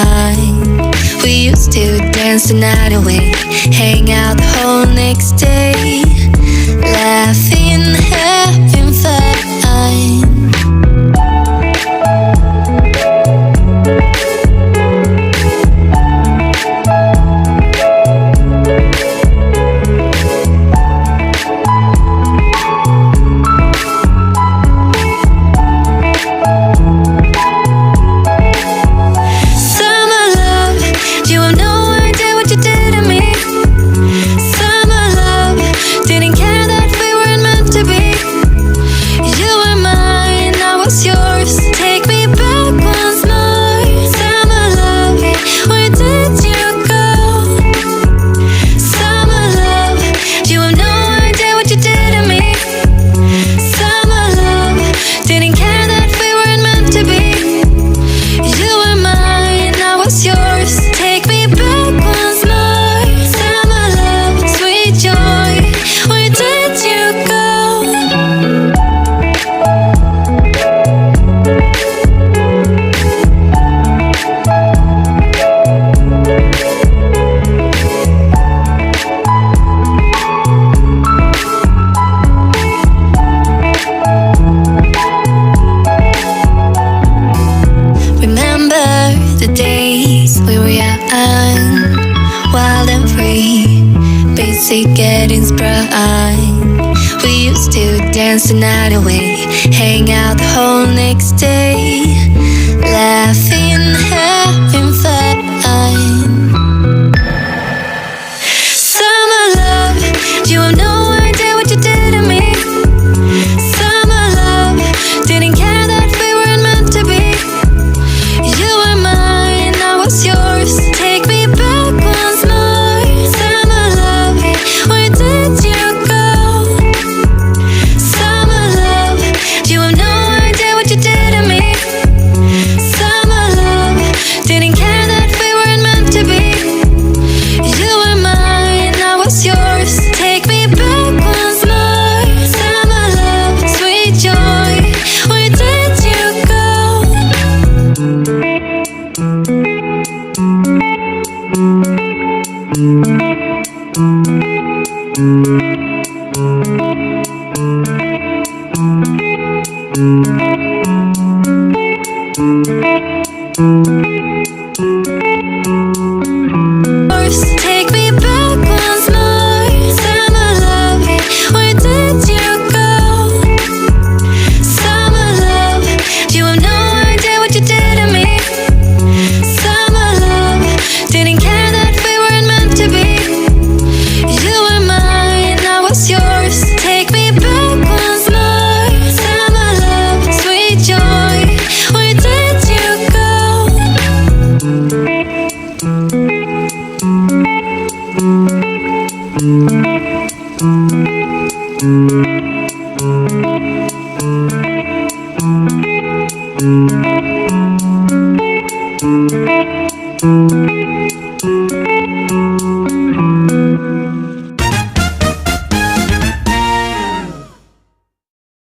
line. We used to dance the night away, hang out the whole next day, laughing, having fun. Wild and free, basic getting sprung. We used to dance the night away, hang out the whole next day, laughing, having fun. Summer love, you have no idea what you did to me. Summer love, didn't care that we weren't meant to be. You were mine, I was yours. Take me back once more. Summer love, where did you go? Summer love, you have no idea what you did to me. Summer love, didn't care that we weren't meant to be. You were mine, I was yours. Take me back once more. Summer love, sweet joy, where did you go? Take me back once more. Summer love, where did you go? Summer love, you have no idea what you did to me. Summer love, didn't care that we weren't meant to be. You were mine, I was yours. Take me back once more. Summer love, sweet joy, where did you go? Thank you.